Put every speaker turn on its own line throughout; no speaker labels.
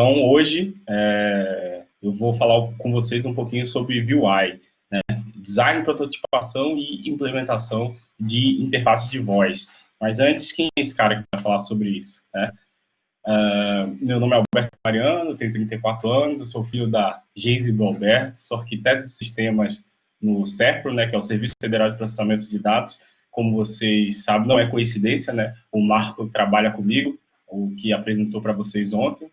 Então, hoje, eu vou falar com vocês um pouquinho sobre VUI, né? Design, prototipação e implementação de interfaces de voz. Mas antes, quem é esse cara que vai falar sobre isso, né? Meu nome é Alberto Mariano, tenho 34 anos, eu sou filho da Geise e do Alberto, sou arquiteto de sistemas no SERPRO, né, que é o Serviço Federal de Processamento de Dados. Como vocês sabem, não é coincidência, né? O Marco trabalha comigo, o que apresentou para vocês ontem.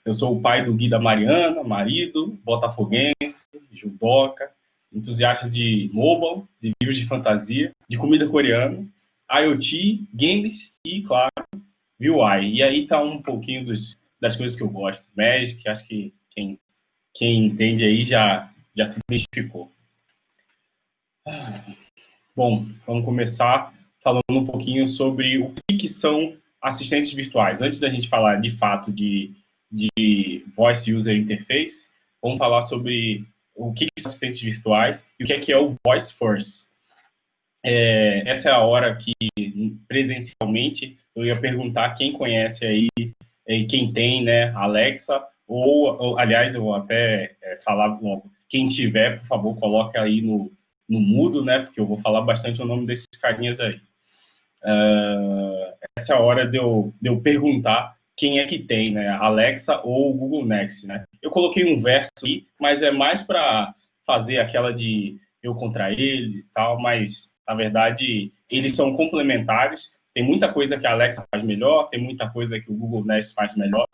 Eu sou o pai do Gui da Mariana, marido, botafoguense, judoca, entusiasta de mobile, de livros de fantasia, de comida coreana, IoT, games e, claro, VUI. E aí tá um pouquinho das coisas que eu gosto. Magic, acho que quem entende aí já se identificou. Bom, vamos começar falando um pouquinho sobre o que são assistentes virtuais. Antes da gente falar, de fato, de Voice User Interface, vamos falar sobre o que são assistentes virtuais e o que é o Voice First. Essa é a hora que, presencialmente, eu ia perguntar quem conhece aí, quem tem, né, Alexa, ou aliás, eu vou até falar logo, quem tiver, por favor, coloque aí no mudo, né, porque eu vou falar bastante o nome desses carinhas aí. Essa é a hora de eu perguntar quem é que tem, né, Alexa ou o Google Nest, né. Eu coloquei um verso aí, mas é mais para fazer aquela de eu contra eles e tal, mas, na verdade, eles são complementares. Tem muita coisa que a Alexa faz melhor, tem muita coisa que o Google Nest faz melhor,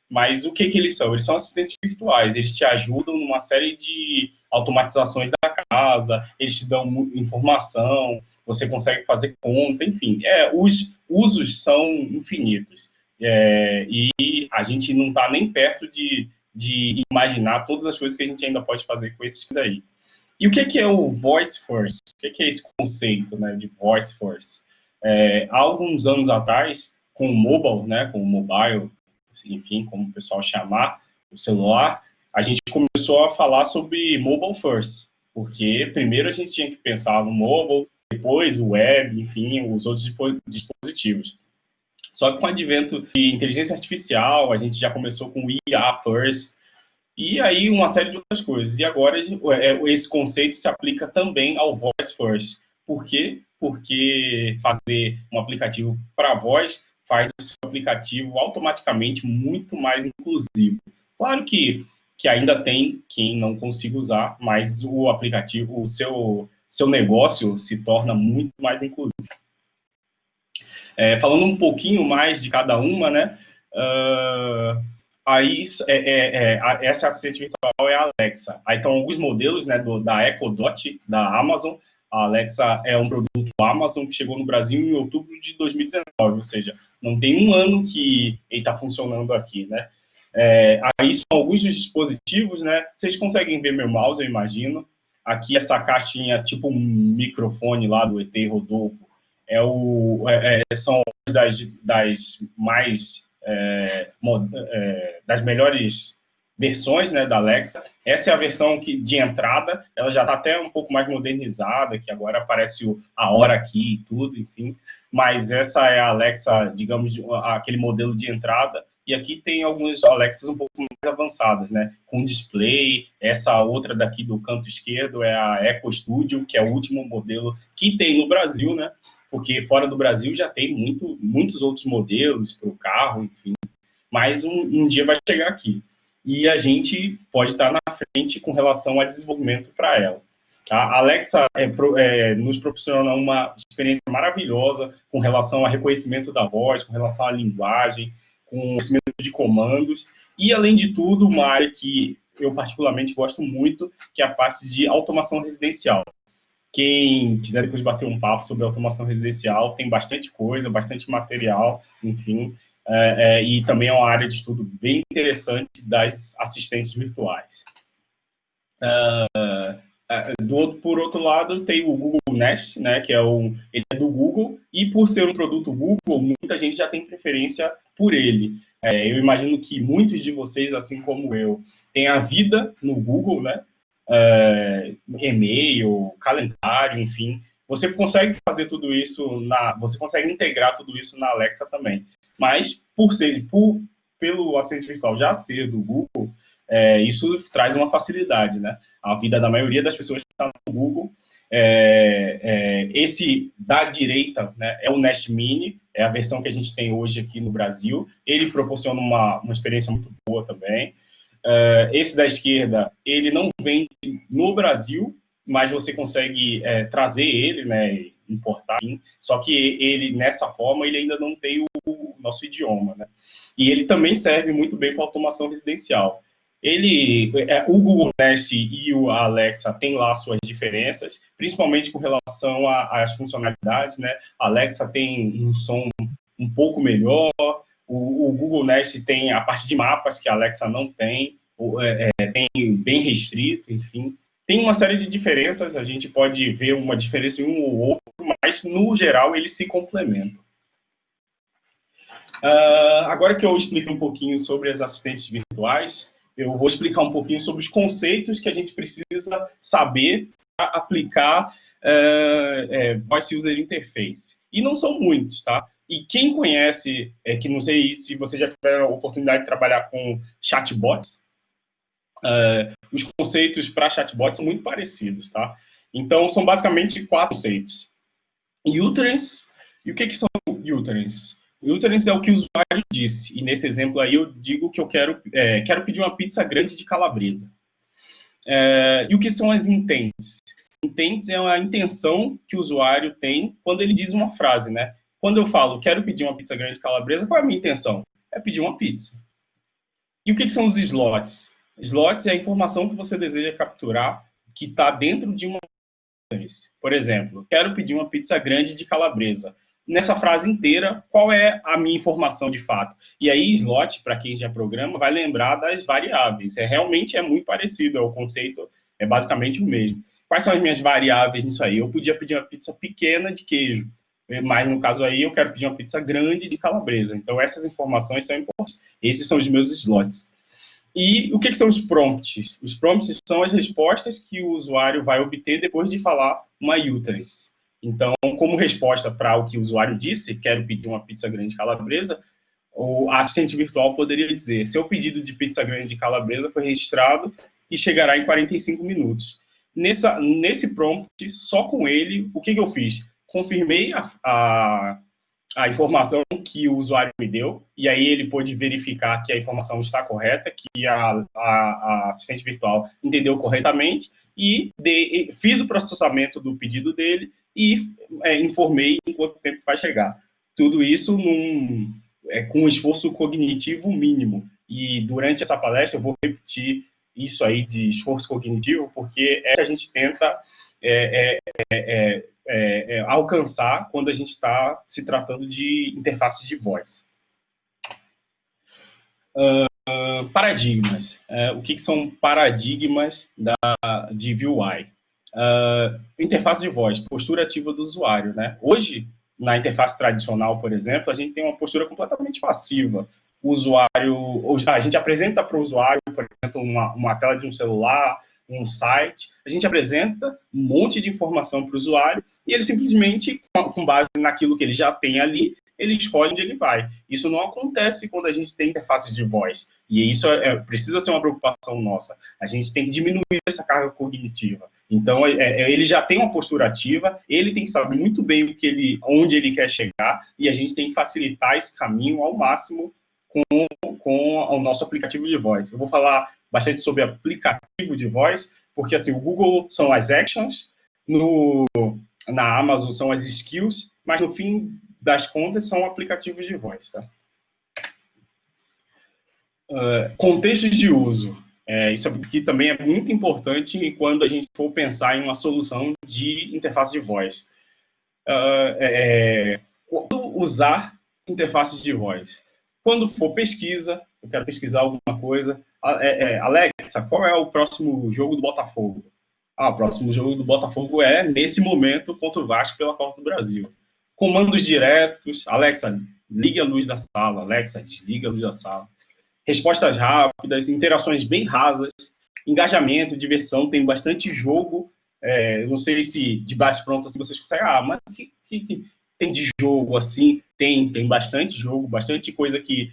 mas o que eles são? Eles são assistentes virtuais, eles te ajudam numa série de automatizações da casa, eles te dão informação, você consegue fazer conta, enfim, os usos são infinitos. E a gente não está nem perto de imaginar todas as coisas que a gente ainda pode fazer com esses aí. E o que é o Voice First? O que é esse conceito, né, de Voice First? Há alguns anos atrás, com o mobile, né, com o mobile, enfim, como o pessoal chamar, o celular, a gente começou a falar sobre mobile first, porque primeiro a gente tinha que pensar no mobile, depois o web, enfim, os outros dispositivos. Só que com o advento de inteligência artificial, a gente já começou com o IA first, e aí uma série de outras coisas. E agora esse conceito se aplica também ao voice first. Por quê? Porque fazer um aplicativo para voz faz o seu aplicativo automaticamente muito mais inclusivo. Claro que ainda tem quem não consiga usar, mas o aplicativo, o seu negócio se torna muito mais inclusivo. Falando um pouquinho mais de cada uma, né? Aí, essa assistente virtual é a Alexa. Aí estão alguns modelos, né, da Echo Dot, da Amazon. A Alexa é um produto Amazon que chegou no Brasil em outubro de 2019, ou seja, não tem um ano que ele está funcionando aqui, né? Aí são alguns dos dispositivos, né? Vocês conseguem ver meu mouse, eu imagino. Aqui essa caixinha, tipo um microfone lá do ET Rodolfo, são das mais das melhores versões, né, da Alexa. Essa é a versão de entrada, ela já está até um pouco mais modernizada, que agora aparece a hora aqui e tudo, enfim. Mas essa é a Alexa, digamos, aquele modelo de entrada. E aqui tem algumas Alexas um pouco mais avançadas, né, com display. Essa outra daqui do canto esquerdo é a Echo Studio, que é o último modelo que tem no Brasil, né, porque fora do Brasil já tem muitos outros modelos para o carro, enfim. Mas um dia vai chegar aqui. E a gente pode estar na frente com relação a desenvolvimento para ela. A Alexa nos proporciona uma experiência maravilhosa com relação a reconhecimento da voz, com relação à linguagem, com conhecimento de comandos. E, além de tudo, uma área que eu particularmente gosto muito, que é a parte de automação residencial. Quem quiser depois bater um papo sobre automação residencial, tem bastante coisa, bastante material, enfim, e também é uma área de estudo bem interessante das assistentes virtuais. Por outro lado, tem o Google Nest, né, que ele é do Google, e por ser um produto Google, muita gente já tem preferência por ele. Eu imagino que muitos de vocês, assim como eu, têm a vida no Google, né, e-mail, calendário, enfim. Você consegue fazer tudo isso, você consegue integrar tudo isso na Alexa também. Mas, pelo assistente virtual já ser do Google, isso traz uma facilidade, né? A vida da maioria das pessoas que estão no Google. Esse da direita, né, é o Nest Mini, é a versão que a gente tem hoje aqui no Brasil. Ele proporciona uma experiência muito boa também. Esse da esquerda, ele não vende no Brasil, mas você consegue trazer ele, né, importar, só que ele, nessa forma, ele ainda não tem o nosso idioma, né? E ele também serve muito bem para automação residencial. O Google Nest e o Alexa têm lá suas diferenças, principalmente com relação às funcionalidades, né? A Alexa tem um som um pouco melhor, o Google Nest tem a parte de mapas que a Alexa não tem, tem bem restrito, enfim. Tem uma série de diferenças, a gente pode ver uma diferença em um ou outro, mas, no geral, eles se complementam. Agora que eu expliquei um pouquinho sobre as assistentes virtuais, eu vou explicar um pouquinho sobre os conceitos que a gente precisa saber para aplicar Voice User Interface. E não são muitos, tá? E quem conhece, que não sei se você já tiver a oportunidade de trabalhar com chatbots, os conceitos para chatbots são muito parecidos, tá? Então, são basicamente 4 conceitos. Utterance, e o que são utterance? Utterance é o que o usuário disse, e nesse exemplo aí eu digo que eu quero pedir uma pizza grande de calabresa. E o que são as intents? Intents é a intenção que o usuário tem quando ele diz uma frase, né? Quando eu falo, quero pedir uma pizza grande de calabresa, qual é a minha intenção? É pedir uma pizza. E o que são os slots? Slots é a informação que você deseja capturar que está dentro de uma... Por exemplo, quero pedir uma pizza grande de calabresa. Nessa frase inteira, qual é a minha informação de fato? E aí, slot, para quem já programa, vai lembrar das variáveis. Realmente é muito parecido, o conceito é basicamente o mesmo. Quais são as minhas variáveis nisso aí? Eu podia pedir uma pizza pequena de queijo, mas no caso aí eu quero pedir uma pizza grande de calabresa. Então, essas informações são importantes. Esses são os meus slots. E o que são os prompts? Os prompts são as respostas que o usuário vai obter depois de falar uma utterance. Então, como resposta para o que o usuário disse, quero pedir uma pizza grande de calabresa, o assistente virtual poderia dizer, seu pedido de pizza grande de calabresa foi registrado e chegará em 45 minutos. Nesse prompt, só com ele, o que eu fiz? Confirmei a informação que o usuário me deu, e aí ele pôde verificar que a informação está correta, que a assistente virtual entendeu corretamente, e fiz o processamento do pedido dele e informei em quanto tempo vai chegar. Tudo isso com um esforço cognitivo mínimo. E durante essa palestra eu vou repetir isso aí de esforço cognitivo, porque a gente tenta alcançar quando a gente está se tratando de interfaces de voz. Paradigmas. O que são paradigmas de VUI? Interface de voz, postura ativa do usuário, né? Hoje, na interface tradicional, por exemplo, a gente tem uma postura completamente passiva. A gente apresenta para o usuário, por exemplo, uma tela de um celular, um site, a gente apresenta um monte de informação para o usuário e ele simplesmente, com base naquilo que ele já tem ali, ele escolhe onde ele vai. Isso não acontece quando a gente tem interface de voz. E isso precisa ser uma preocupação nossa. A gente tem que diminuir essa carga cognitiva. Então, ele já tem uma postura ativa, ele tem que saber muito bem onde ele quer chegar, e a gente tem que facilitar esse caminho ao máximo com o nosso aplicativo de voz. Eu vou falar bastante sobre aplicativo de voz, porque assim, o Google são as actions, na Amazon são as skills, mas no fim das contas são aplicativos de voz, tá? Contextos de uso. Isso aqui também é muito importante quando a gente for pensar em uma solução de interface de voz. Quando usar interfaces de voz? Quando for pesquisa, eu quero pesquisar alguma coisa. Alexa, qual é o próximo jogo do Botafogo? O próximo jogo do Botafogo é, nesse momento, contra o Vasco pela Copa do Brasil. Comandos diretos. Alexa, ligue a luz da sala. Alexa, desliga a luz da sala. Respostas rápidas, interações bem rasas. Engajamento, diversão. Tem bastante jogo. Não sei se de bate-pronto assim, vocês conseguem... mas tem de jogo assim? Tem bastante jogo, bastante coisa que,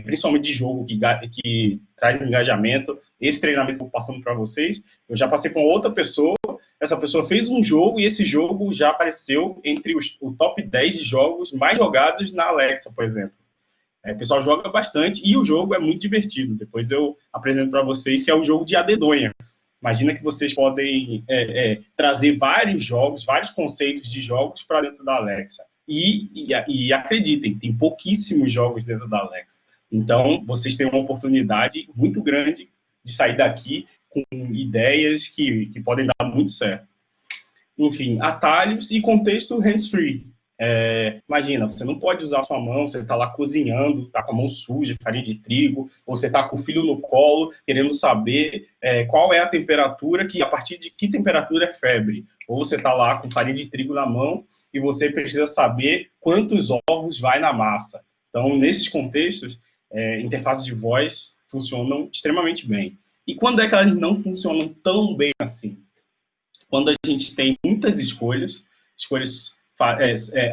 principalmente de jogo, que traz engajamento. Esse treinamento que eu estou passando para vocês, eu já passei com outra pessoa, essa pessoa fez um jogo e esse jogo já apareceu entre o top 10 de jogos mais jogados na Alexa, por exemplo. O pessoal joga bastante e o jogo é muito divertido. Depois eu apresento para vocês que é o jogo de Adedonha. Imagina que vocês podem trazer vários jogos, vários conceitos de jogos para dentro da Alexa. E acreditem, tem pouquíssimos jogos dentro da Alexa. Então, vocês têm uma oportunidade muito grande de sair daqui com ideias que podem dar muito certo. Enfim, atalhos e contexto hands-free. Imagina, você não pode usar a sua mão, você está lá cozinhando, está com a mão suja, farinha de trigo, ou você está com o filho no colo, querendo saber qual é a temperatura, a partir de que temperatura é febre. Ou você está lá com farinha de trigo na mão e você precisa saber quantos ovos vai na massa. Então, nesses contextos, interfaces de voz funcionam extremamente bem. E quando é que elas não funcionam tão bem assim? Quando a gente tem muitas escolhas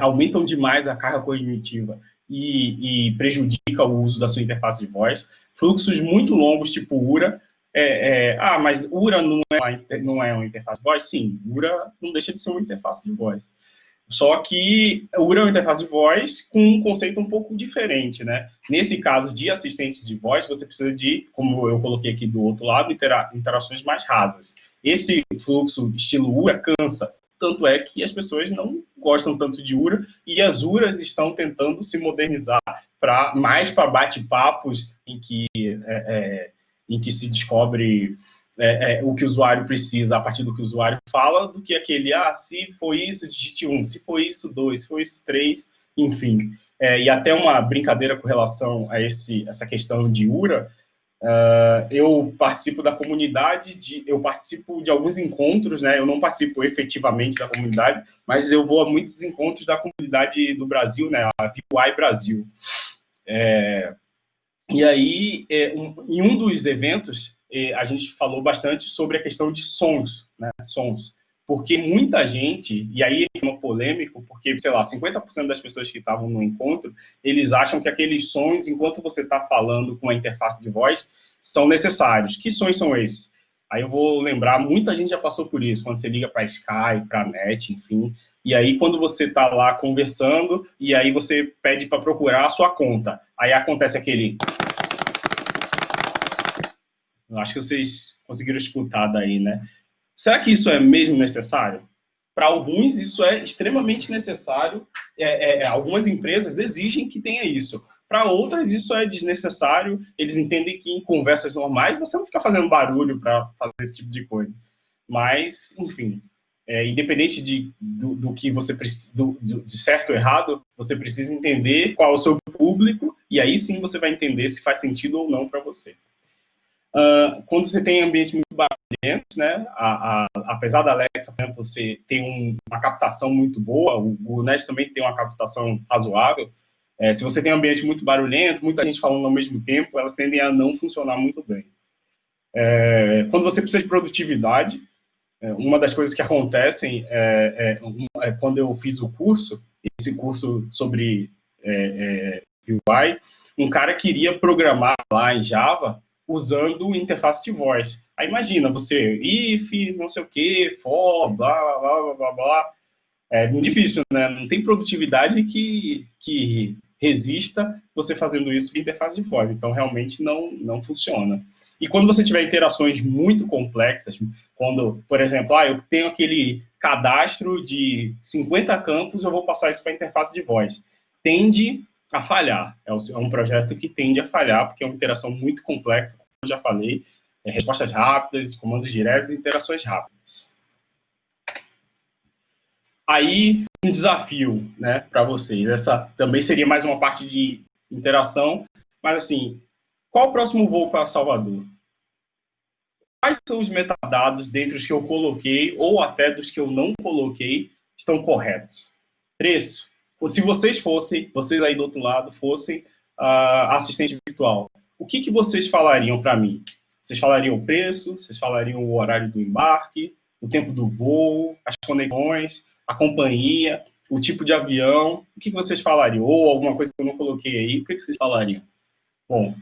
aumentam demais a carga cognitiva e prejudica o uso da sua interface de voz. Fluxos muito longos, tipo URA. Mas URA não é uma interface de voz? Sim, URA não deixa de ser uma interface de voz. Só que URA é uma interface de voz com um conceito um pouco diferente, né? Nesse caso de assistentes de voz, você precisa de, como eu coloquei aqui do outro lado, interações mais rasas. Esse fluxo estilo URA cansa. Tanto é que as pessoas não gostam tanto de URA e as URAs estão tentando se modernizar mais para bate-papos em que se descobre o que o usuário precisa a partir do que o usuário fala, do que aquele, se foi isso, digite 1, se foi isso, 2, se foi isso, 3, enfim. E até uma brincadeira com relação a essa questão de URA, eu participo da comunidade, eu participo de alguns encontros, né? Eu não participo efetivamente da comunidade, mas eu vou a muitos encontros da comunidade do Brasil, né? A VUI Brasil. E aí, em um dos eventos, a gente falou bastante sobre a questão de sons, né? Sons. Porque muita gente, e aí é uma polêmico, porque, sei lá, 50% das pessoas que estavam no encontro, eles acham que aqueles sons, enquanto você está falando com a interface de voz, são necessários. Que sons são esses? Aí eu vou lembrar, muita gente já passou por isso, quando você liga para Skype, para NET, enfim, e aí quando você está lá conversando, e aí você pede para procurar a sua conta. Aí acontece aquele... Eu acho que vocês conseguiram escutar daí, né? Será que isso é mesmo necessário? Para alguns, isso é extremamente necessário. Algumas empresas exigem que tenha isso. Para outras, isso é desnecessário. Eles entendem que em conversas normais você não fica fazendo barulho para fazer esse tipo de coisa. Mas, enfim, independente do que você precisa, de certo ou errado, você precisa entender qual é o seu público e aí sim você vai entender se faz sentido ou não para você. Quando você tem ambientes muito barulhentos, né, apesar da Alexa, por exemplo, você tem uma captação muito boa, o Nest também tem uma captação razoável. Se você tem um ambiente muito barulhento, muita gente falando ao mesmo tempo, elas tendem a não funcionar muito bem. Quando você precisa de produtividade, uma das coisas que acontecem quando eu fiz esse curso sobre UI, um cara queria programar lá em Java usando interface de voz. Aí imagina, você, if, não sei o que, for, blá, blá, blá, blá, blá. É muito difícil, né? Não tem produtividade que resista você fazendo isso com interface de voz. Então, realmente, não funciona. E quando você tiver interações muito complexas, quando, por exemplo, eu tenho aquele cadastro de 50 campos, eu vou passar isso para a interface de voz. Tende a falhar. É um projeto que tende a falhar, porque é uma interação muito complexa, como eu já falei, respostas rápidas, comandos diretos e interações rápidas. Aí, um desafio, né, para vocês. Essa também seria mais uma parte de interação, mas assim, qual o próximo voo para Salvador? Quais são os metadados dentre os que eu coloquei, ou até dos que eu não coloquei, estão corretos? Preço. Se vocês aí do outro lado, fossem assistente virtual, o que vocês falariam para mim? Vocês falariam o preço, vocês falariam o horário do embarque, o tempo do voo, as conexões, a companhia. o tipo de avião, o que vocês falariam? Ou alguma coisa que eu não coloquei aí, o que vocês falariam? Bom,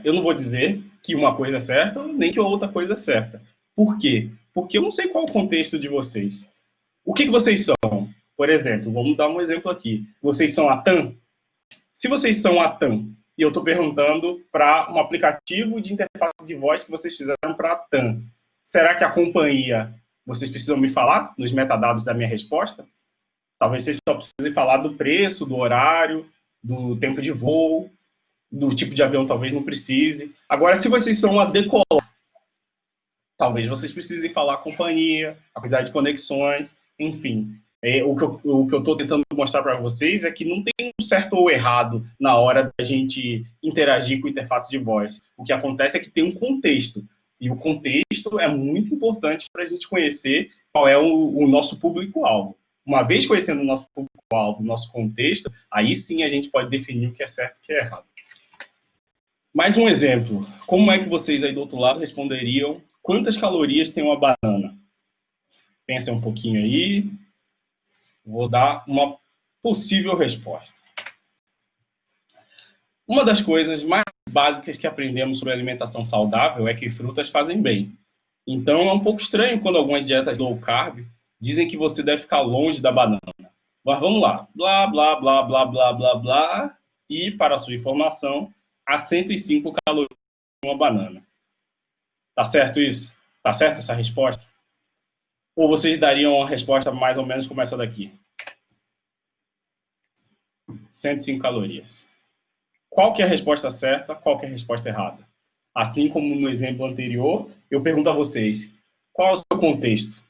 eu não vou dizer que uma coisa é certa, nem que a outra coisa é certa. Por quê? Porque eu não sei qual é o contexto de vocês. O que vocês são? Por exemplo, vamos dar um exemplo aqui. Vocês são a TAM? Se vocês são a TAM, e eu estou perguntando para um aplicativo de interface de voz que vocês fizeram para a TAM, será que a companhia, vocês precisam me falar nos metadados da minha resposta? Talvez vocês só precisem falar do preço, do horário, do tempo de voo, do tipo de avião talvez não precise. Agora, se vocês são a Decolar, talvez vocês precisem falar a companhia, a quantidade de conexões, enfim. O que eu estou tentando mostrar para vocês é que não tem um certo ou errado na hora da gente interagir com a interface de voz. O que acontece é que tem um contexto. E o contexto é muito importante para a gente conhecer qual é o nosso público-alvo. Uma vez conhecendo o nosso público-alvo, o nosso contexto, aí sim a gente pode definir o que é certo e o que é errado. Mais um exemplo. Como é que vocês aí do outro lado responderiam quantas calorias tem uma banana? Pensa um pouquinho aí. Vou dar uma possível resposta. Uma das coisas mais básicas que aprendemos sobre alimentação saudável é que frutas fazem bem. Então é um pouco estranho quando algumas dietas low carb dizem que você deve ficar longe da banana. Mas vamos lá. Blá, blá, blá, blá, blá, blá, blá. E, para a sua informação, há 105 calorias em uma banana. Tá certo isso? Tá certo essa resposta? Ou vocês dariam uma resposta mais ou menos como essa daqui? 105 calorias. Qual que é a resposta certa, qual que é a resposta errada? Assim como no exemplo anterior, eu pergunto a vocês, qual é o seu contexto?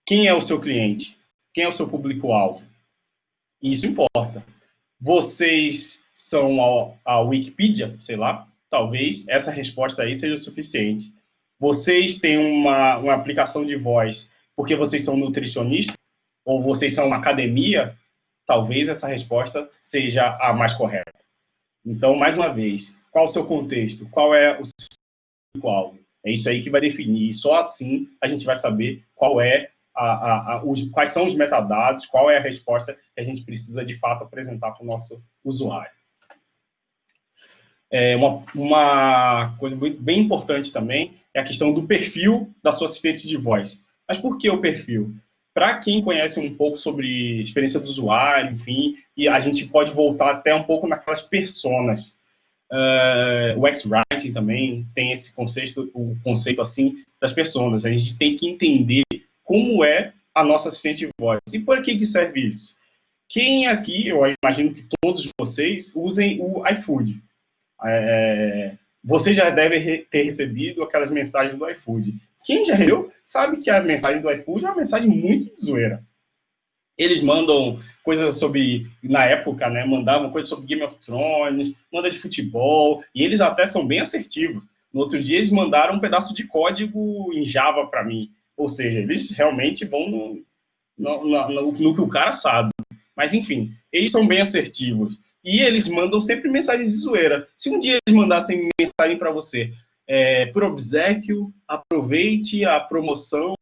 Quem é o seu cliente? Quem é o seu público-alvo? Isso importa. Vocês são a Wikipedia, sei lá, talvez essa resposta aí seja suficiente. Vocês têm uma aplicação de voz porque vocês são nutricionistas? Ou vocês são uma academia? Talvez essa resposta seja a mais correta. Então, mais uma vez, qual o seu contexto? Qual é o seu público-alvo? É isso aí que vai definir. E só assim a gente vai saber qual é quais são os metadados, qual é a resposta que a gente precisa, de fato, apresentar para o nosso usuário. Uma coisa bem importante também é a questão do perfil da sua assistente de voz. Mas por que o perfil? Para quem conhece um pouco sobre experiência do usuário, enfim, e a gente pode voltar até um pouco naquelas personas. O X-Writing também tem esse o conceito assim das personas. A gente tem que entender como é a nossa assistente de voz. E por que serve isso? Quem aqui, eu imagino que todos vocês, usem o iFood. Você já deve ter recebido aquelas mensagens do iFood. Quem já recebeu sabe que a mensagem do iFood é uma mensagem muito de zoeira. Eles mandam coisas sobre, na época, né, mandavam coisas sobre Game of Thrones, manda de futebol, e eles até são bem assertivos. No outro dia, eles mandaram um pedaço de código em Java para mim. Ou seja, eles realmente vão no que o cara sabe. Mas, enfim, eles são bem assertivos. E eles mandam sempre mensagens de zoeira. Se um dia eles mandassem mensagem para você, por obséquio, aproveite a promoção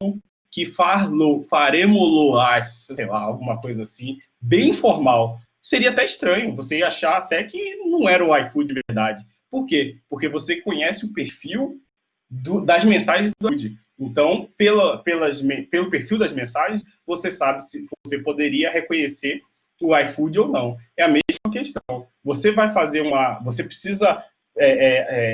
que faremos-lo, sei lá, alguma coisa assim, bem informal. Seria até estranho, você ia achar até que não era o iFood de verdade. Por quê? Porque você conhece o perfil das mensagens do iFood. Então, pelo perfil das mensagens, você sabe se você poderia reconhecer o iFood ou não. É a mesma questão. Você vai fazer você precisa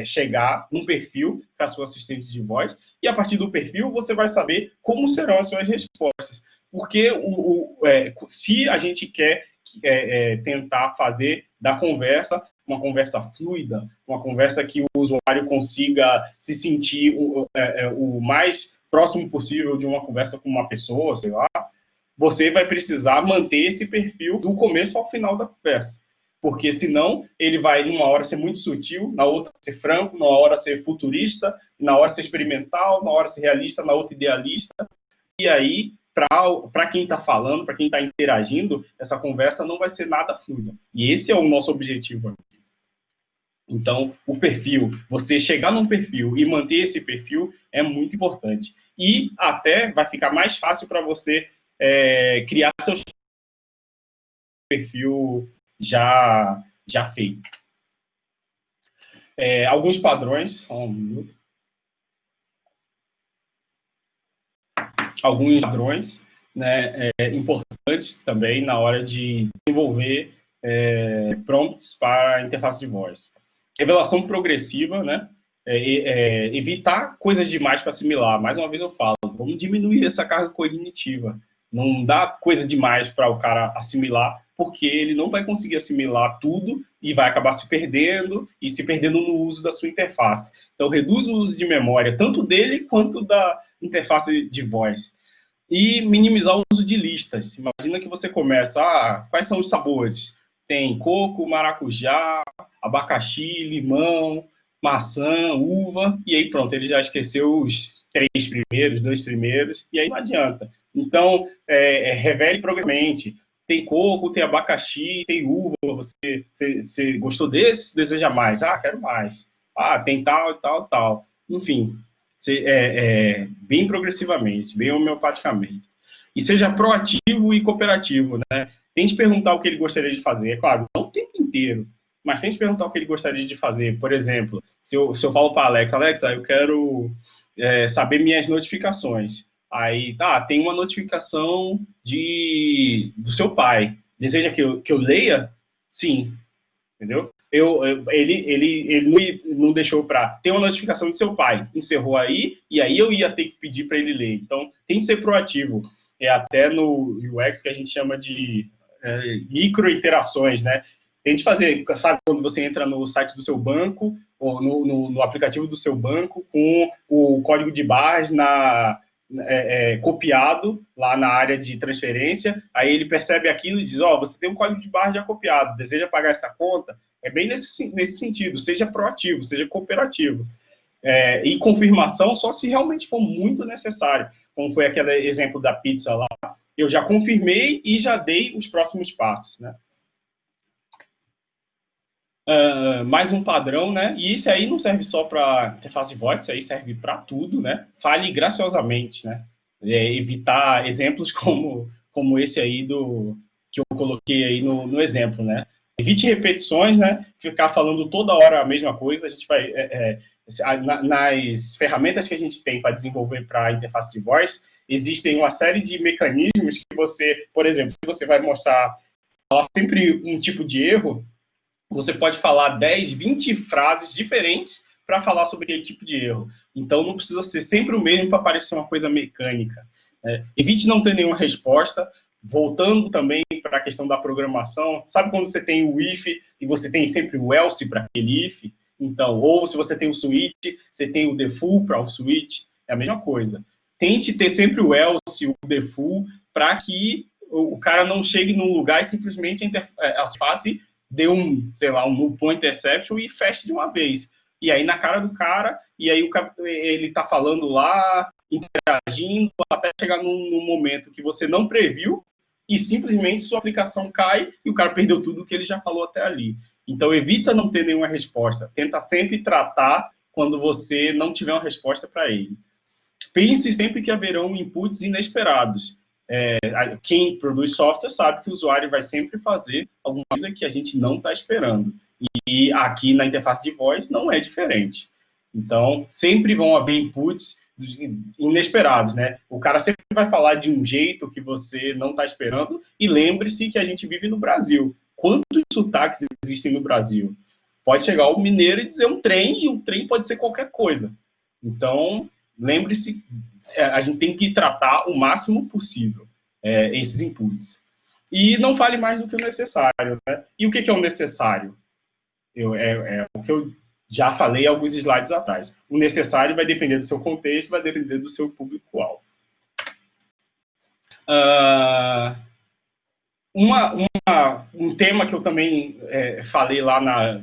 chegar num perfil para sua assistente de voz, e a partir do perfil você vai saber como serão as suas respostas. Porque se a gente quer tentar fazer da conversa uma conversa fluida, uma conversa que o usuário consiga se sentir o mais próximo possível de uma conversa com uma pessoa, sei lá, você vai precisar manter esse perfil do começo ao final da conversa. Porque senão ele vai, numa hora, ser muito sutil, na outra ser franco, na hora ser futurista, na hora ser experimental, na hora ser realista, na outra idealista. E aí, para quem está falando, para quem está interagindo, essa conversa não vai ser nada fluida. E esse é o nosso objetivo aqui. Então, o perfil, você chegar num perfil e manter esse perfil é muito importante. E até vai ficar mais fácil para você criar seu perfil já feito. Alguns padrões, só um minuto. Alguns padrões, né, importantes também na hora de desenvolver prompts para a interface de voz. Revelação progressiva, né? Evitar coisas demais para assimilar. Mais uma vez eu falo, vamos diminuir essa carga cognitiva. Não dá coisa demais para o cara assimilar, porque ele não vai conseguir assimilar tudo e vai acabar se perdendo e se perdendo no uso da sua interface. Então, reduz o uso de memória, tanto dele quanto da interface de voz. E minimizar o uso de listas. Imagina que você começa, quais são os sabores? Tem coco, maracujá, abacaxi, limão, maçã, uva, e aí pronto, ele já esqueceu os 3 primeiros, 2 primeiros, e aí não adianta. Então, revele progressivamente. Tem coco, tem abacaxi, tem uva, você gostou desse? Deseja mais? Quero mais. Tem tal, tal, tal. Enfim, bem progressivamente, bem homeopaticamente. E seja proativo e cooperativo, né? Tente perguntar o que ele gostaria de fazer. É claro, não o tempo inteiro, mas tente perguntar o que ele gostaria de fazer. Por exemplo, se eu falo para Alexa, eu quero saber minhas notificações. Aí, tem uma notificação do seu pai. Deseja que eu leia? Sim. Entendeu? Ele não deixou para ter uma notificação do seu pai, encerrou aí, e aí eu ia ter que pedir para ele ler. Então, tem que ser proativo. Até no UX que a gente chama de micro-interações, né? Tem de fazer, sabe, quando você entra no site do seu banco, ou no aplicativo do seu banco, com o código de barras copiado lá na área de transferência, aí ele percebe aquilo e diz, você tem um código de barra já copiado, deseja pagar essa conta? É bem nesse sentido, seja proativo, seja cooperativo. E confirmação só se realmente for muito necessário, como foi aquele exemplo da pizza lá, eu já confirmei e já dei os próximos passos, né? Mais um padrão, né? E isso aí não serve só para interface de voz, isso aí serve para tudo, né? Fale graciosamente, né? Evitar exemplos como esse aí que eu coloquei aí no exemplo, né? Evite repetições, né? Ficar falando toda hora a mesma coisa. A gente vai nas ferramentas que a gente tem para desenvolver para a interface de voz, existem uma série de mecanismos que você, por exemplo, se você vai falar sempre um tipo de erro, você pode falar 10, 20 frases diferentes para falar sobre aquele tipo de erro. Então, não precisa ser sempre o mesmo para parecer uma coisa mecânica. Evite não ter nenhuma resposta. Voltando também para a questão da programação, sabe quando você tem o if e você tem sempre o else para aquele if? Então, ou se você tem o switch, você tem o default para o switch, é a mesma coisa. Tente ter sempre o else, o default, para que o cara não chegue num lugar e simplesmente a interface dê um null point exception e feche de uma vez. E aí na cara do cara, e aí ele tá falando lá, interagindo, até chegar num momento que você não previu e simplesmente sua aplicação cai e o cara perdeu tudo que ele já falou até ali. Então evita não ter nenhuma resposta. Tenta sempre tratar quando você não tiver uma resposta para ele. Pense sempre que haverão inputs inesperados. Quem produz software sabe que o usuário vai sempre fazer alguma coisa que a gente não está esperando. E aqui na interface de voz não é diferente. Então, sempre vão haver inputs inesperados, né? O cara sempre vai falar de um jeito que você não está esperando, e lembre-se que a gente vive no Brasil. Quantos sotaques existem no Brasil? Pode chegar o mineiro e dizer um trem, e o trem pode ser qualquer coisa. Então, lembre-se, a gente tem que tratar o máximo possível esses inputs. E não fale mais do que o necessário, né? E o que é o necessário? É o que eu já falei alguns slides atrás. O necessário vai depender do seu contexto, vai depender do seu público-alvo. Um tema que eu também falei lá na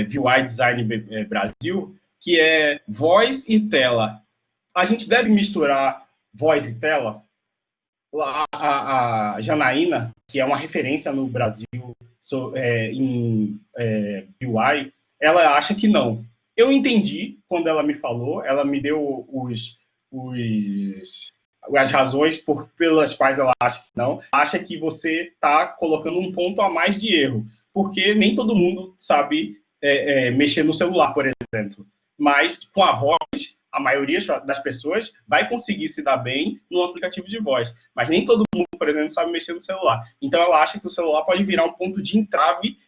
VUI Design Brasil, que é voz e tela. A gente deve misturar voz e tela? A Janaína, que é uma referência no Brasil em UI, ela acha que não. Eu entendi quando ela me falou, ela me deu as razões pelas quais ela acha que não, acha que você está colocando um ponto a mais de erro, porque nem todo mundo sabe mexer no celular, por exemplo. Mas com a voz, a maioria das pessoas vai conseguir se dar bem no aplicativo de voz. Mas nem todo mundo, por exemplo, sabe mexer no celular. Então ela acha que o celular pode virar um ponto de entrave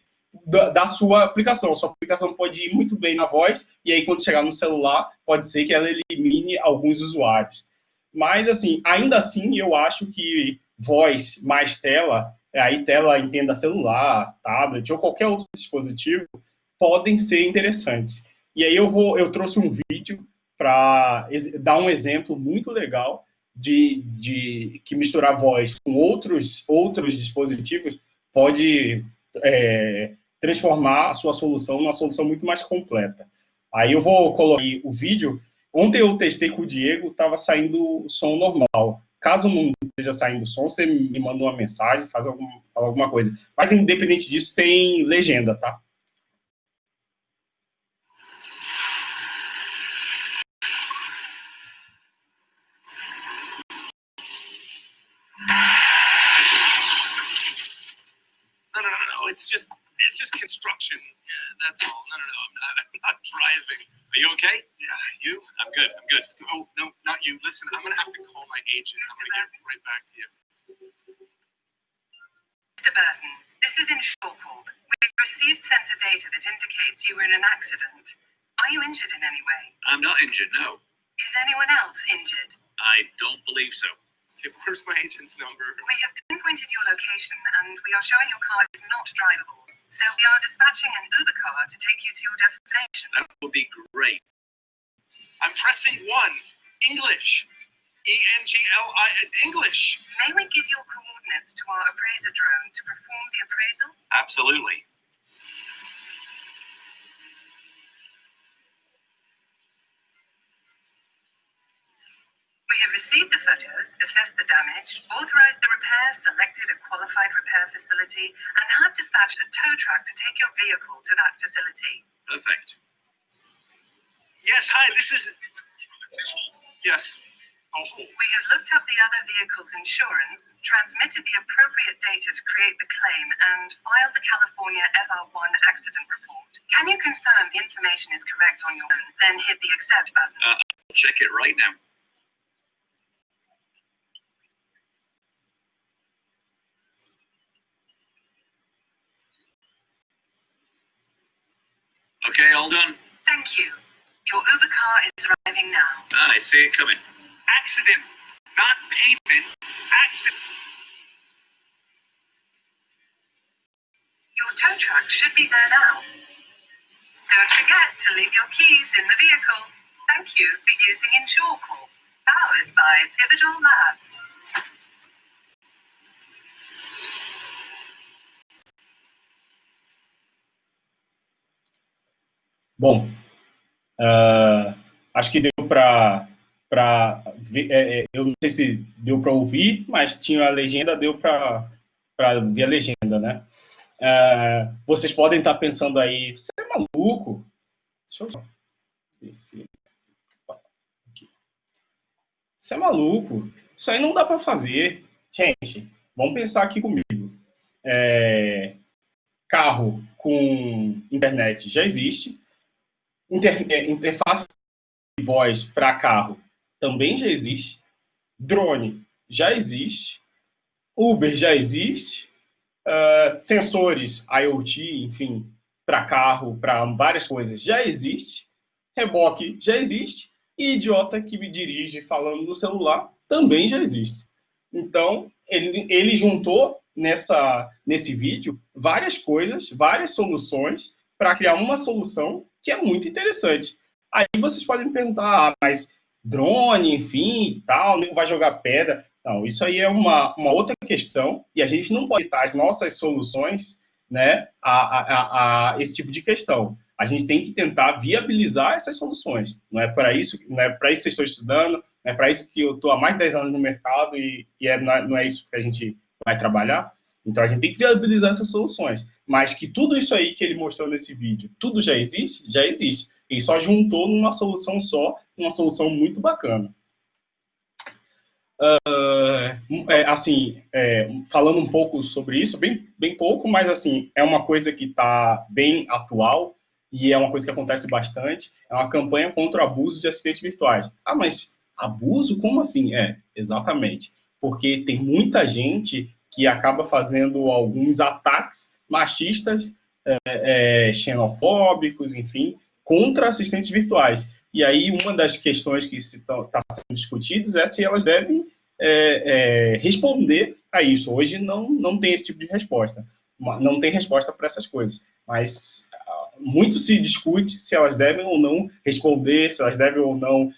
da sua aplicação. Sua aplicação pode ir muito bem na voz, e aí quando chegar no celular, pode ser que ela elimine alguns usuários. Mas, assim, ainda assim, eu acho que voz mais tela, aí tela entenda celular, tablet ou qualquer outro dispositivo, podem ser interessantes. E aí eu trouxe um vídeo para dar um exemplo muito legal de que misturar voz com outros dispositivos pode transformar a sua solução numa solução muito mais completa. Aí eu vou colocar o vídeo. Ontem eu testei com o Diego, estava saindo som normal. Caso não esteja saindo som, você me manda uma mensagem, fala alguma coisa. Mas independente disso, tem legenda, tá?
No, it's just construction. Yeah, that's all. No, I'm not driving. Are you okay? Yeah, you? I'm good. Oh, no, not you. Listen, I'm going to have to call my agent. I'm going to get right back to you.
Mr. Burton, this is Insurecorp. We've received sensor data that indicates you were in an accident. Are you injured in any way?
I'm not injured, no.
Is anyone else injured?
I don't believe so. Okay, where's my agent's number?
We have pinpointed your location, and we are showing your car is not drivable. So we are dispatching an Uber car to take you to your destination.
That would be great. I'm pressing 1. English. E-N-G-L-I, English.
May we give your coordinates to our appraiser drone to perform the appraisal?
Absolutely.
We have received the photos, assessed the damage, authorized the repairs, selected a qualified repair facility, and have dispatched a tow truck to take your vehicle to that facility.
Perfect. Yes, hi, this is... Yes. Oh.
We have looked up the other vehicle's insurance, transmitted the appropriate data to create the claim, and filed the California SR1 accident report. Can you confirm the information is correct on your phone, then hit the accept button?
I'll check it right now. Okay, all done.
Thank you. Your Uber car is arriving now.
I see it coming. Accident, not payment. Accident.
Your tow truck should be there now. Don't forget to leave your keys in the vehicle. Thank you for using Insurecorp, powered by Pivotal Labs.
Bom, acho que deu para ver. Eu não sei se deu para ouvir, mas tinha a legenda, deu para ver a legenda, né? Vocês podem estar pensando aí, você é maluco? Deixa eu ver se... Aqui. Você é maluco? Isso aí não dá para fazer. Gente, vamos pensar aqui comigo. Carro com internet já existe. Interface de voz para carro também já existe. Drone já existe. Uber já existe. Sensores IoT, enfim, para carro, para várias coisas já existe. Reboque já existe. E idiota que me dirige falando no celular também já existe. Então, ele juntou nesse vídeo várias coisas, várias soluções para criar uma solução que é muito interessante. Aí vocês podem me perguntar, mas drone, enfim, e tal, não vai jogar pedra. Não, isso aí é uma outra questão, e a gente não pode dar as nossas soluções, né, a esse tipo de questão. A gente tem que tentar viabilizar essas soluções. Não é para isso que eu estou estudando, não é para isso que eu estou há mais de 10 anos no mercado não é isso que a gente vai trabalhar. Então, a gente tem que viabilizar essas soluções. Mas que tudo isso aí que ele mostrou nesse vídeo, tudo já existe? Já existe. Ele só juntou numa solução só, uma solução muito bacana. Assim, falando um pouco sobre isso, bem pouco, mas assim, é uma coisa que está bem atual e é uma coisa que acontece bastante. É uma campanha contra o abuso de assistentes virtuais. Ah, mas abuso? Como assim? Exatamente. Porque tem muita gente que acaba fazendo alguns ataques machistas, xenofóbicos, enfim, contra assistentes virtuais. E aí, uma das questões que está sendo discutidas é se elas devem responder a isso. Hoje não tem esse tipo de resposta. Não tem resposta para essas coisas. Mas muito se discute se elas devem ou não responder, se elas devem ou não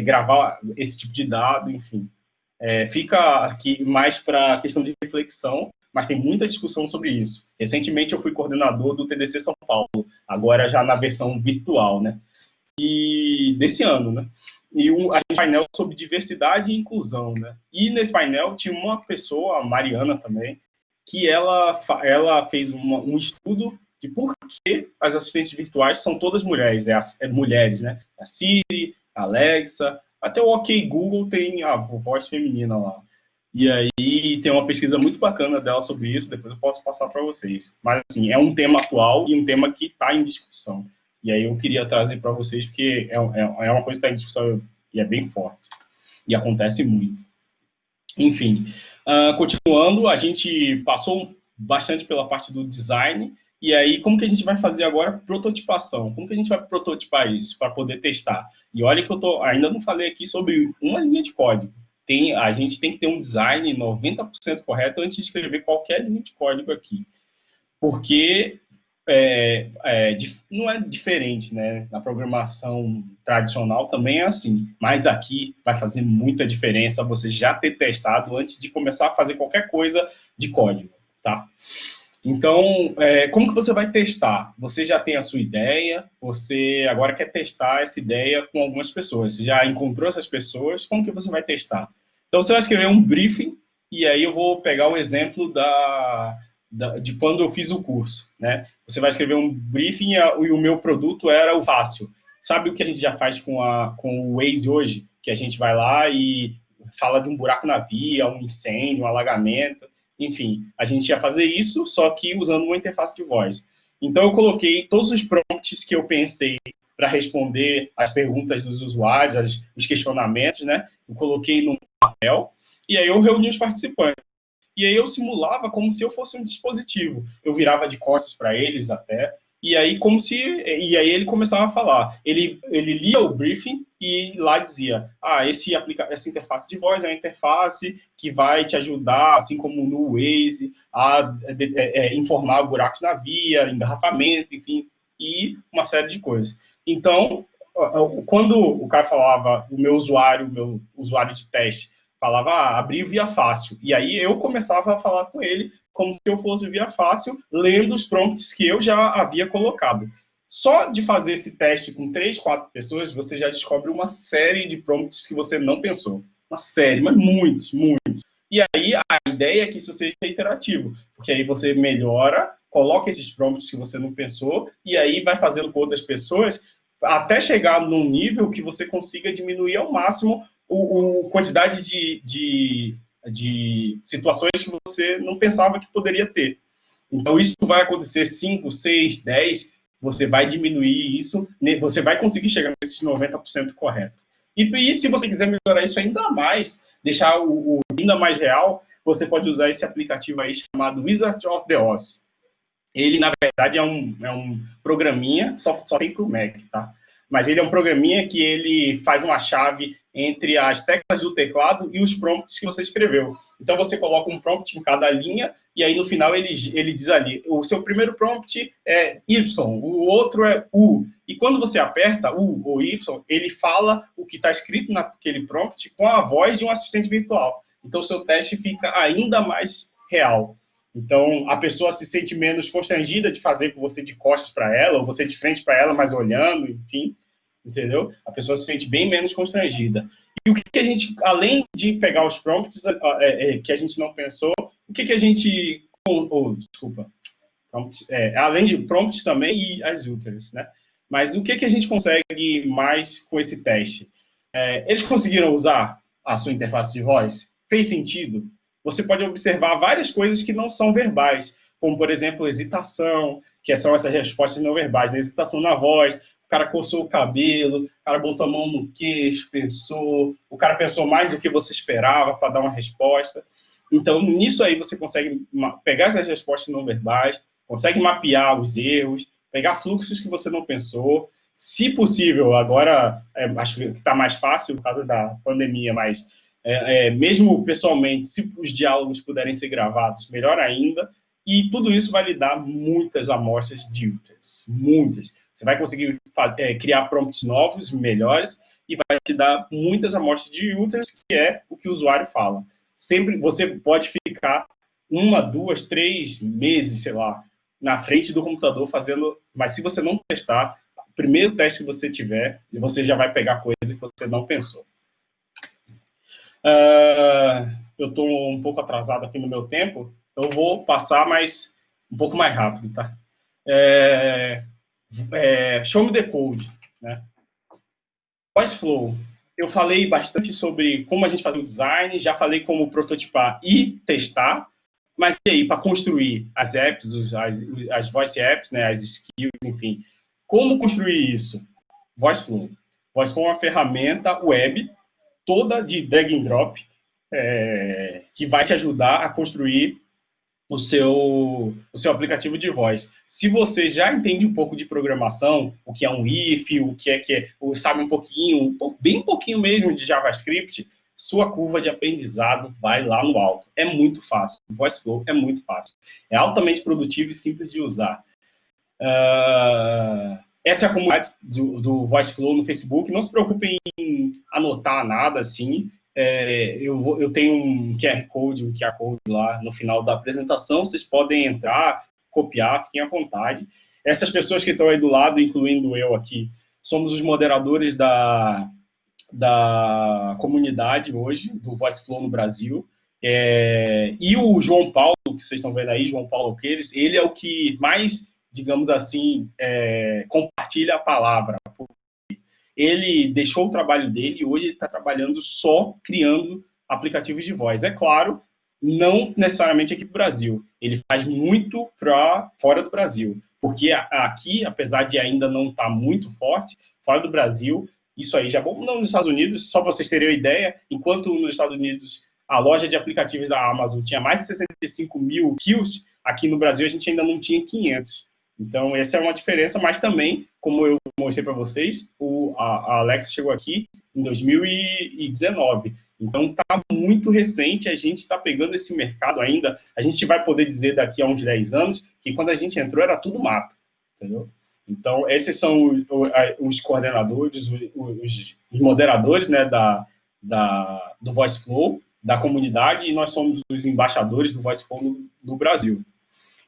gravar esse tipo de dado, enfim. Fica aqui mais para a questão de reflexão, mas tem muita discussão sobre isso. Recentemente eu fui coordenador do TDC São Paulo, agora já na versão virtual, né? E desse ano, né? E a gente painel sobre diversidade e inclusão, né? E nesse painel tinha uma pessoa, a Mariana também, que ela fez um estudo de por que as assistentes virtuais são todas mulheres, mulheres, né? A Siri, a Alexa, até o OK Google tem a voz feminina lá. E aí tem uma pesquisa muito bacana dela sobre isso, depois eu posso passar para vocês. Mas, assim, é um tema atual e um tema que está em discussão. E aí eu queria trazer para vocês, porque é uma coisa que está em discussão e é bem forte. E acontece muito. Enfim, continuando, a gente passou bastante pela parte do design, e aí como que a gente vai fazer agora prototipação? Como que a gente vai prototipar isso para poder testar? E olha que eu ainda não falei aqui sobre uma linha de código. A gente tem que ter um design 90% correto antes de escrever qualquer linha de código aqui. Porque não é diferente, né? Na programação tradicional também é assim, mas aqui vai fazer muita diferença você já ter testado antes de começar a fazer qualquer coisa de código, tá? Então, como que você vai testar? Você já tem a sua ideia, você agora quer testar essa ideia com algumas pessoas, você já encontrou essas pessoas, como que você vai testar? Então, você vai escrever um briefing, e aí eu vou pegar o exemplo de quando eu fiz o curso, né? Você vai escrever um briefing e o meu produto era o fácil. Sabe o que a gente já faz com o Waze hoje? Que a gente vai lá e fala de um buraco na via, um incêndio, um alagamento, enfim. A gente ia fazer isso, só que usando uma interface de voz. Então, eu coloquei todos os prompts que eu pensei para responder as perguntas dos usuários, os questionamentos, né? Eu coloquei no papel, e aí eu reuni os participantes. E aí eu simulava como se eu fosse um dispositivo. Eu virava de costas para eles até, e aí ele começava a falar. Ele lia o briefing e lá dizia: essa interface de voz é uma interface que vai te ajudar, assim como no Waze, a informar buracos na via, engarrafamento, enfim, e uma série de coisas. Então, quando o cara falava, o meu usuário de teste, falava, abrir via fácil. E aí eu começava a falar com ele como se eu fosse via fácil, lendo os prompts que eu já havia colocado. Só de fazer esse teste com 3, 4 pessoas, você já descobre uma série de prompts que você não pensou. Uma série, mas muitos. E aí a ideia é que isso seja interativo, porque aí você melhora, coloca esses prompts que você não pensou, e aí vai fazendo com outras pessoas, até chegar num nível que você consiga diminuir ao máximo a quantidade de situações que você não pensava que poderia ter. Então, isso vai acontecer 5, 6, 10, você vai diminuir isso, você vai conseguir chegar nesses 90% correto. E se você quiser melhorar isso ainda mais, deixar o ainda mais real, você pode usar esse aplicativo aí chamado Wizard of the Oz. Ele, na verdade, é um programinha, só tem para o Mac, tá? Mas ele é um programinha que ele faz uma chave entre as teclas do teclado e os prompts que você escreveu. Então, você coloca um prompt em cada linha, e aí, no final, ele diz ali, o seu primeiro prompt é Y, o outro é U. E quando você aperta U ou Y, ele fala o que está escrito naquele prompt com a voz de um assistente virtual. Então, o seu teste fica ainda mais real. Então, a pessoa se sente menos constrangida de fazer com você de costas para ela, ou você de frente para ela, mas olhando, enfim, entendeu? A pessoa se sente bem menos constrangida. E o que a gente, além de pegar os prompts que a gente não pensou, o que a gente... além de prompts também e as úteis, né? Mas o que a gente consegue mais com esse teste? Eles conseguiram usar a sua interface de voz? Fez sentido? Você pode observar várias coisas que não são verbais, como, por exemplo, hesitação, que são essas respostas não verbais, né? Hesitação na voz, o cara coçou o cabelo, o cara botou a mão no queixo, pensou, o cara pensou mais do que você esperava para dar uma resposta. Então, nisso aí você consegue pegar essas respostas não verbais, consegue mapear os erros, pegar fluxos que você não pensou. Se possível, agora acho que está mais fácil por causa da pandemia, mas mesmo pessoalmente, se os diálogos puderem ser gravados, melhor ainda. E tudo isso vai lhe dar muitas amostras de úteis, muitas. Você vai conseguir criar prompts novos, melhores, e vai te dar muitas amostras de úteis, que é o que o usuário fala. Sempre você pode ficar 1, 2, 3 meses, sei lá, na frente do computador fazendo, mas se você não testar, o primeiro teste que você tiver, você já vai pegar coisa que você não pensou. Eu estou um pouco atrasado aqui no meu tempo, eu vou passar mais um pouco mais rápido, tá? Show me the code, né? VoiceFlow. Eu falei bastante sobre como a gente faz o design, já falei como prototipar e testar, mas e aí, para construir as apps, as voice apps, né, as skills, enfim, como construir isso? VoiceFlow. VoiceFlow é uma ferramenta web toda de drag and drop, que vai te ajudar a construir o seu aplicativo de voz. Se você já entende um pouco de programação, o que é um if, o que é sabe um pouquinho, bem pouquinho mesmo de JavaScript, sua curva de aprendizado vai lá no alto. É muito fácil. O VoiceFlow é muito fácil. É altamente produtivo e simples de usar. Essa é a comunidade do VoiceFlow no Facebook. Não se preocupem em anotar nada assim. Eu tenho um QR Code lá no final da apresentação. Vocês podem entrar, copiar, fiquem à vontade. Essas pessoas que estão aí do lado, incluindo eu aqui, somos os moderadores da comunidade hoje, do VoiceFlow no Brasil. E o João Paulo, que vocês estão vendo aí, João Paulo Queires, ele é o que mais, digamos assim, compartilha a palavra. Ele deixou o trabalho dele e hoje ele está trabalhando só criando aplicativos de voz. É claro, não necessariamente aqui para o Brasil. Ele faz muito para fora do Brasil. Porque aqui, apesar de ainda não estar muito forte, fora do Brasil, isso aí já é bom. Não nos Estados Unidos, só para vocês terem uma ideia, enquanto nos Estados Unidos a loja de aplicativos da Amazon tinha mais de 65 mil kills, aqui no Brasil a gente ainda não tinha 500. Então, essa é uma diferença, mas também, como eu mostrei para vocês, a Alexa chegou aqui em 2019. Então, está muito recente, a gente está pegando esse mercado ainda. A gente vai poder dizer daqui a uns 10 anos que quando a gente entrou era tudo mato, entendeu? Então, esses são os coordenadores, os moderadores, né, do VoiceFlow, da comunidade, e nós somos os embaixadores do VoiceFlow no Brasil.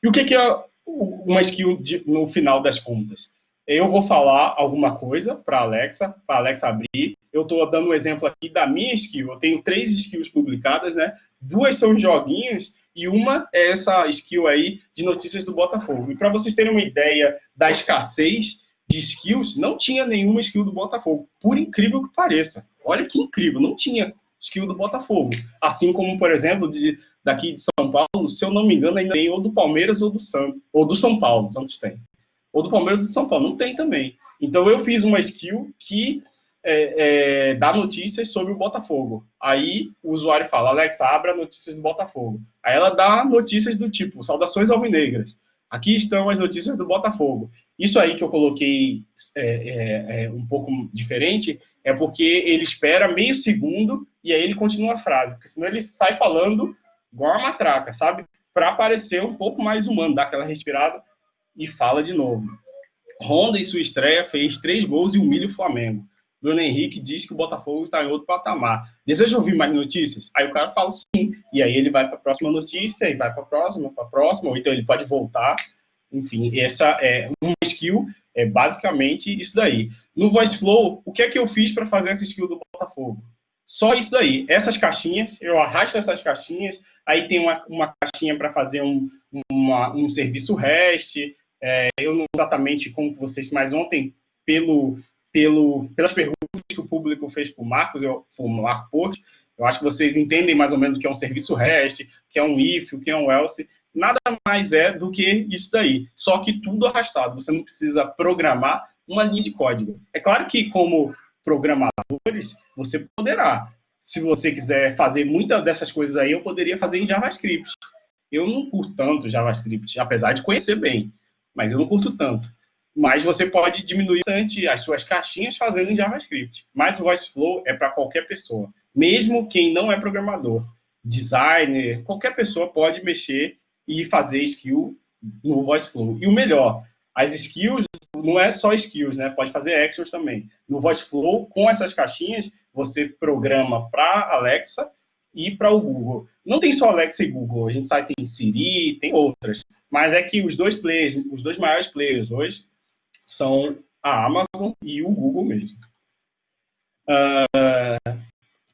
E o que é uma skill no final das contas? Eu vou falar alguma coisa para a Alexa abrir. Eu estou dando um exemplo aqui da minha skill. Eu tenho 3 skills publicadas, né? 2 são joguinhos e uma é essa skill aí de notícias do Botafogo. E para vocês terem uma ideia da escassez de skills, não tinha nenhuma skill do Botafogo, por incrível que pareça. Olha que incrível, não tinha skill do Botafogo. Assim como, por exemplo, daqui de São Paulo, se eu não me engano, ainda tem ou do Palmeiras ou do São Paulo, Santos tem. Ou do Palmeiras ou do São Paulo, não tem também. Então, eu fiz uma skill que dá notícias sobre o Botafogo. Aí, o usuário fala, Alexa, abra notícias do Botafogo. Aí, ela dá notícias do tipo, saudações alvinegras. Aqui estão as notícias do Botafogo. Isso aí que eu coloquei um pouco diferente é porque ele espera meio segundo e aí ele continua a frase, porque senão ele sai falando igual uma matraca, sabe? Para parecer um pouco mais humano, dá aquela respirada e fala de novo. Honda, em sua estreia, fez 3 gols e humilha o Flamengo. Bruno Henrique diz que o Botafogo está em outro patamar. Deseja ouvir mais notícias? Aí o cara fala sim. E aí ele vai para a próxima notícia, e vai para a próxima, ou então ele pode voltar. Enfim, essa é uma skill, basicamente isso daí. No VoiceFlow, o que é que eu fiz para fazer essa skill do Botafogo? Só isso daí. Essas caixinhas, eu arrasto essas caixinhas, aí tem uma caixinha para fazer um serviço REST, eu não exatamente como vocês, mas ontem, pelas perguntas que o público fez para o Marcos, para o Marco Porto, Eu acho que vocês entendem mais ou menos o que é um serviço REST, o que é um if, o que é um else. Nada mais é do que isso daí. Só que tudo arrastado. Você não precisa programar uma linha de código. É claro que, como programadores, você poderá. Se você quiser fazer muitas dessas coisas aí, eu poderia fazer em JavaScript. Eu não curto tanto JavaScript, apesar de conhecer bem, mas eu não curto tanto. Mas você pode diminuir bastante as suas caixinhas fazendo em JavaScript. Mas o VoiceFlow é para qualquer pessoa, mesmo quem não é programador, designer, qualquer pessoa pode mexer e fazer skill no VoiceFlow. E o melhor, as skills não é só skills, né? Pode fazer actions também. No VoiceFlow, com essas caixinhas, você programa para Alexa e para o Google. Não tem só Alexa e Google, a gente sabe que tem Siri, tem outras. Mas é que os dois maiores players hoje são a Amazon e o Google mesmo.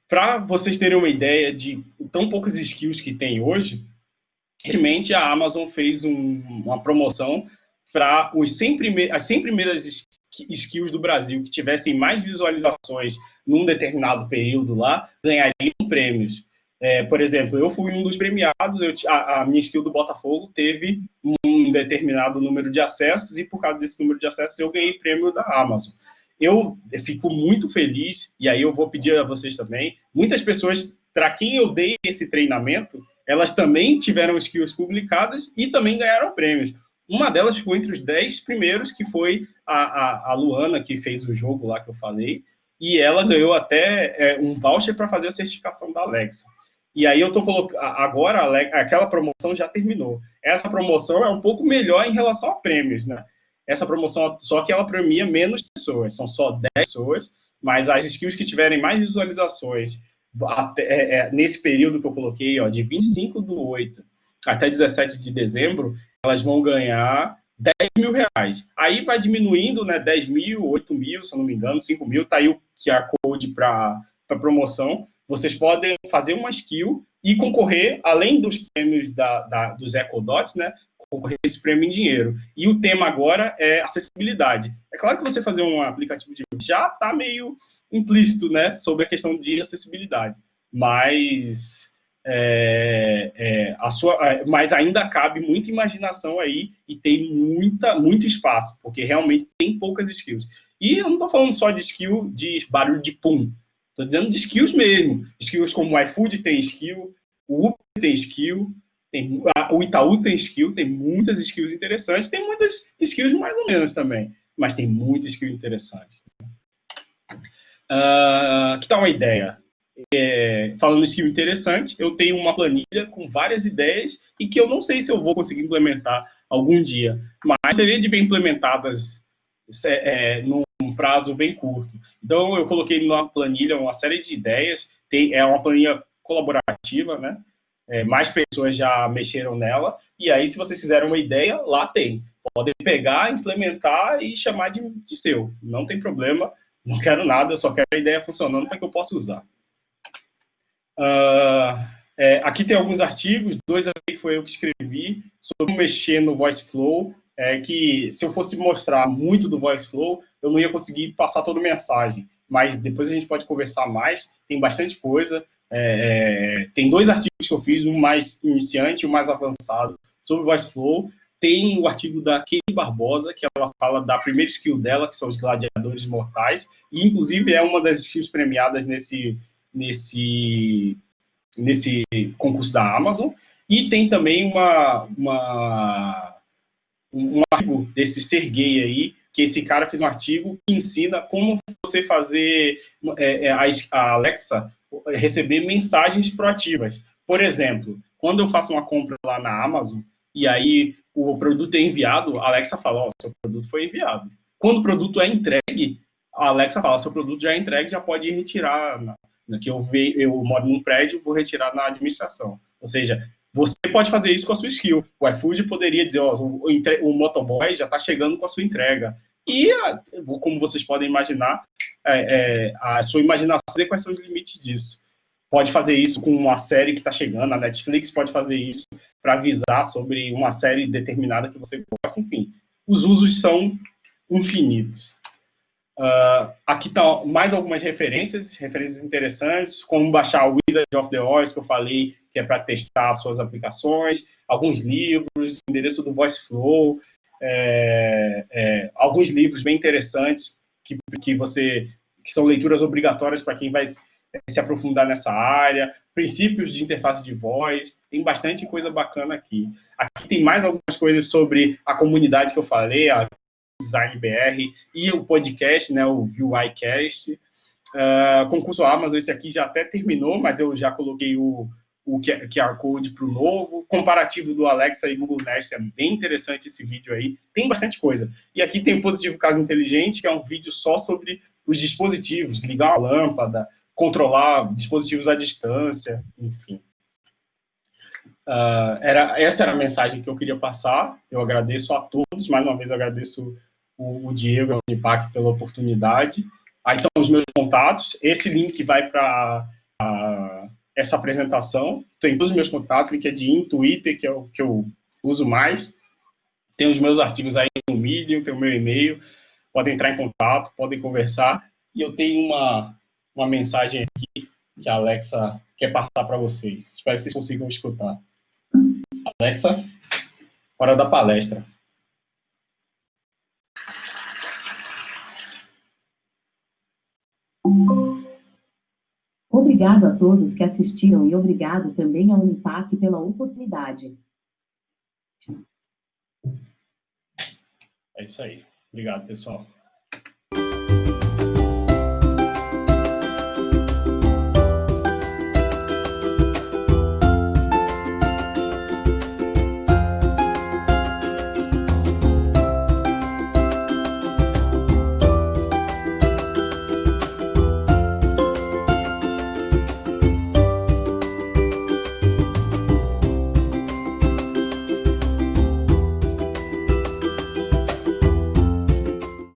Para vocês terem uma ideia de tão poucas skills que tem hoje, recentemente a Amazon fez uma promoção para as 100 primeiras skills do Brasil que tivessem mais visualizações num determinado período lá, ganhariam prêmios. Por exemplo, eu fui um dos premiados, a minha skill do Botafogo teve um determinado número de acessos e por causa desse número de acessos eu ganhei prêmio da Amazon. Eu fico muito feliz, e aí eu vou pedir a vocês também, muitas pessoas, para quem eu dei esse treinamento, elas também tiveram skills publicadas e também ganharam prêmios. Uma delas ficou entre os 10 primeiros, que foi a Luana, que fez o jogo lá que eu falei, e ela ganhou até um voucher para fazer a certificação da Alexa. E aí eu estou colocando, agora aquela promoção já terminou. Essa promoção é um pouco melhor em relação a prêmios, né? Essa promoção, só que ela premia menos pessoas, são só 10 pessoas, mas as skills que tiverem mais visualizações nesse período que eu coloquei, ó, de 25/8 até 17 de dezembro, elas vão ganhar 10 mil reais. Aí vai diminuindo, né, 10 mil, 8 mil, se eu não me engano, 5 mil, tá aí o QR Code para promoção. Vocês podem fazer uma skill e concorrer, além dos prêmios dos EcoDots, né, concorrer esse prêmio em dinheiro. E o tema agora é acessibilidade. É claro que você fazer um aplicativo de já está meio implícito, né, sobre a questão de acessibilidade, mas mas ainda cabe muita imaginação aí e tem muito espaço, porque realmente tem poucas skills. E eu não estou falando só de skill de barulho de pum, estou dizendo de skills mesmo. Skills como o iFood tem skill, o Uber tem skill, o Itaú tem skill, tem muitas skills interessantes, tem muitas skills mais ou menos também, mas tem muita skill interessante. Que tal uma ideia? Falando em skill interessante, eu tenho uma planilha com várias ideias e que eu não sei se eu vou conseguir implementar algum dia, mas seria de bem implementadas num prazo bem curto. Então, eu coloquei na planilha uma série de ideias, é uma planilha colaborativa, né? Mais pessoas já mexeram nela, e aí, se vocês quiserem uma ideia, lá tem. Podem pegar, implementar e chamar de seu. Não tem problema, não quero nada, eu só quero a ideia funcionando para que eu possa usar. Aqui tem alguns artigos, 2 aqui foi eu que escrevi, sobre mexer no VoiceFlow, que se eu fosse mostrar muito do VoiceFlow, eu não ia conseguir passar toda a mensagem, mas depois a gente pode conversar mais, tem bastante coisa. Tem 2 artigos que eu fiz, um mais iniciante e um mais avançado sobre o VoiceFlow. Tem o artigo da Kelly Barbosa, que ela fala da primeira skill dela, que são os gladiadores mortais, e inclusive é uma das skills premiadas nesse concurso da Amazon. E tem também um artigo desse Sergey aí, que esse cara fez um artigo que ensina como você fazer a Alexa receber mensagens proativas. Por exemplo, quando eu faço uma compra lá na Amazon e aí o produto é enviado, a Alexa fala, seu produto foi enviado. Quando o produto é entregue, a Alexa fala, seu produto já é entregue, já pode ir retirar, que eu moro num prédio, vou retirar na administração. Ou seja, você pode fazer isso com a sua skill. O iFood poderia dizer, o motoboy já está chegando com a sua entrega. E, como vocês podem imaginar, a sua imaginação sabe quais são os limites disso. Pode fazer isso com uma série que está chegando, a Netflix pode fazer isso para avisar sobre uma série determinada que você gosta, enfim. Os usos são infinitos. Aqui estão mais algumas referências interessantes, como baixar o Wizard of the Oz, que eu falei, que é para testar suas aplicações, alguns livros, endereço do VoiceFlow, alguns livros bem interessantes que são leituras obrigatórias para quem vai se aprofundar nessa área, princípios de interface de voz, tem bastante coisa bacana aqui. Aqui tem mais algumas coisas sobre a comunidade que eu falei, a Design BR, e o podcast, né, o VuiCast. Concurso Amazon, esse aqui já até terminou, mas eu já coloquei o QR Code para o novo. Comparativo do Alexa e Google Nest, é bem interessante esse vídeo aí. Tem bastante coisa. E aqui tem o Positivo Casa Inteligente, que é um vídeo só sobre os dispositivos, ligar uma lâmpada, controlar dispositivos à distância, enfim. Essa era a mensagem que eu queria passar. Eu agradeço a todos, mais uma vez eu agradeço o Diego e a Unipac pela oportunidade. Aí estão os meus contatos. Esse link vai para essa apresentação. Tem todos os meus contatos, LinkedIn, Twitter, que é o que eu uso mais. Tem os meus artigos aí no Medium, tem o meu e-mail. Podem entrar em contato, podem conversar. E eu tenho uma mensagem aqui que a Alexa quer passar para vocês. Espero que vocês consigam escutar. Alexa, hora da palestra.
Obrigado a todos que assistiram e obrigado também à Unipac pela oportunidade.
É isso aí. Obrigado, pessoal.